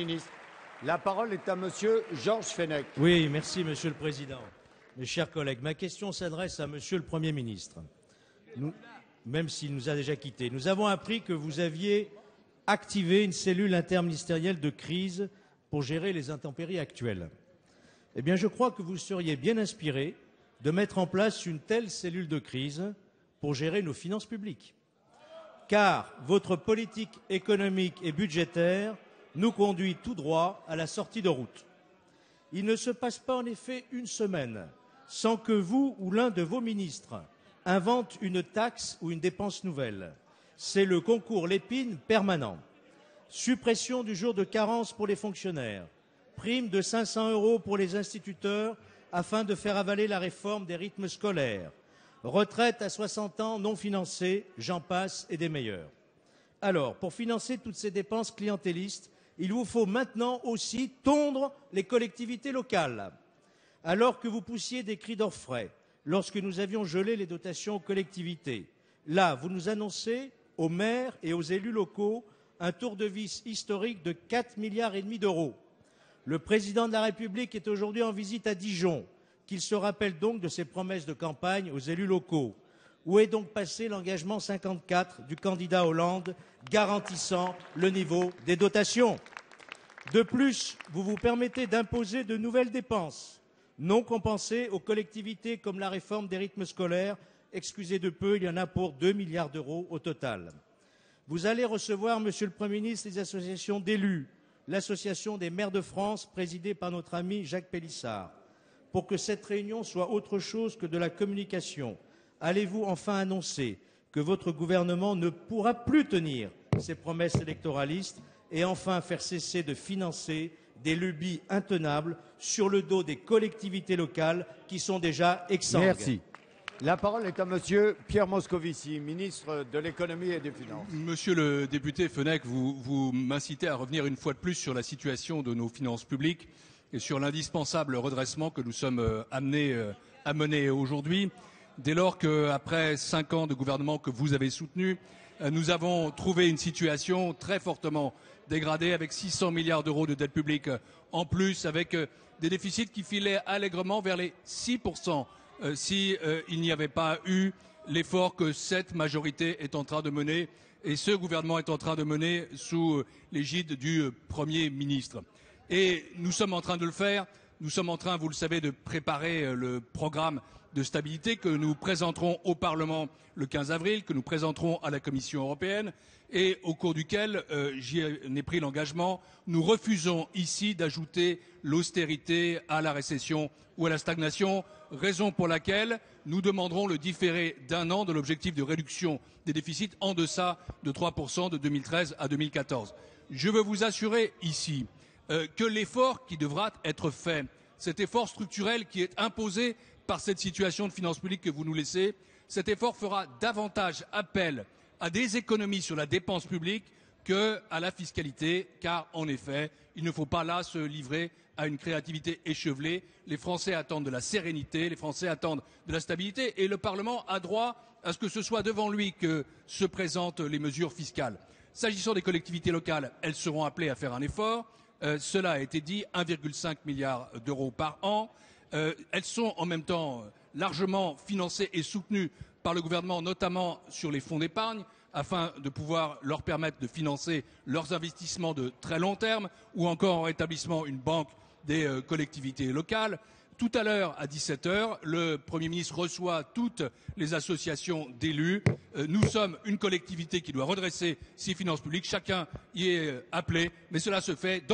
ministre. La parole est à Monsieur Georges Fenech. Oui, merci Monsieur le Président. Mes chers collègues, ma question s'adresse à Monsieur le Premier ministre. Même s'il nous a déjà quittés. Nous avons appris que vous aviez activé une cellule interministérielle de crise pour gérer les intempéries actuelles. Eh bien, je crois que vous seriez bien inspiré de mettre en place une telle cellule de crise pour gérer nos finances publiques. Car votre politique économique et budgétaire nous conduit tout droit à la sortie de route. Il ne se passe pas en effet une semaine sans que vous ou l'un de vos ministres invente une taxe ou une dépense nouvelle. C'est le concours Lépine permanent. Suppression du jour de carence pour les fonctionnaires, prime de 500 € pour les instituteurs afin de faire avaler la réforme des rythmes scolaires, retraite à 60 ans non financée, j'en passe et des meilleurs. Alors, pour financer toutes ces dépenses clientélistes, il vous faut maintenant aussi tondre les collectivités locales. Alors que vous poussiez des cris d'orfraie lorsque nous avions gelé les dotations aux collectivités, là, vous nous annoncez aux maires et aux élus locaux un tour de vis historique de 4,5 milliards d'euros. Le président de la République est aujourd'hui en visite à Dijon, qu'il se rappelle donc de ses promesses de campagne aux élus locaux. Où est donc passé l'engagement 54 du candidat Hollande garantissant le niveau des dotations? De plus, vous vous permettez d'imposer de nouvelles dépenses non compensées aux collectivités comme la réforme des rythmes scolaires. Excusez de peu, il y en a pour 2 milliards d'euros au total. Vous allez recevoir, Monsieur le Premier ministre, les associations d'élus, l'Association des maires de France, présidée par notre ami Jacques Pélissard. Pour que cette réunion soit autre chose que de la communication, allez-vous enfin annoncer que votre gouvernement ne pourra plus tenir ses promesses électoralistes et enfin faire cesser de financer des lubies intenables sur le dos des collectivités locales qui sont déjà exsangues? Merci. La parole est à Monsieur Pierre Moscovici, ministre de l'économie et des finances. Monsieur le député Fenech, vous m'incitez à revenir une fois de plus sur la situation de nos finances publiques et sur l'indispensable redressement que nous sommes amenés à mener aujourd'hui, dès lors qu'après 5 ans de gouvernement que vous avez soutenu, nous avons trouvé une situation très fortement dégradée avec 600 milliards d'euros de dette publique en plus, avec des déficits qui filaient allègrement vers les 6%. Si il n'y avait pas eu l'effort que cette majorité est en train de mener et ce gouvernement est en train de mener sous l'égide du Premier ministre. Et nous sommes en train de le faire, nous sommes en train, vous le savez, de préparer le programme de stabilité que nous présenterons au Parlement le 15 avril, que nous présenterons à la Commission européenne et au cours duquel, j'en ai pris l'engagement, nous refusons ici d'ajouter l'austérité à la récession ou à la stagnation, raison pour laquelle nous demanderons le différé d'1 an de l'objectif de réduction des déficits en deçà de 3% de 2013 à 2014. Je veux vous assurer ici que l'effort qui devra être fait, cet effort structurel qui est imposé par cette situation de finances publiques que vous nous laissez, cet effort fera davantage appel à des économies sur la dépense publique qu'à la fiscalité, car en effet, il ne faut pas là se livrer à une créativité échevelée. Les Français attendent de la sérénité, les Français attendent de la stabilité et le Parlement a droit à ce que ce soit devant lui que se présentent les mesures fiscales. S'agissant des collectivités locales, elles seront appelées à faire un effort. Cela a été dit, 1,5 milliard d'euros par an. Elles sont en même temps largement financées et soutenues par le gouvernement, notamment sur les fonds d'épargne, afin de pouvoir leur permettre de financer leurs investissements de très long terme, ou encore en rétablissement une banque des collectivités locales. Tout à l'heure, à 17 h, le Premier ministre reçoit toutes les associations d'élus. Nous sommes une collectivité qui doit redresser ses finances publiques. Chacun y est appelé, mais cela se fait dans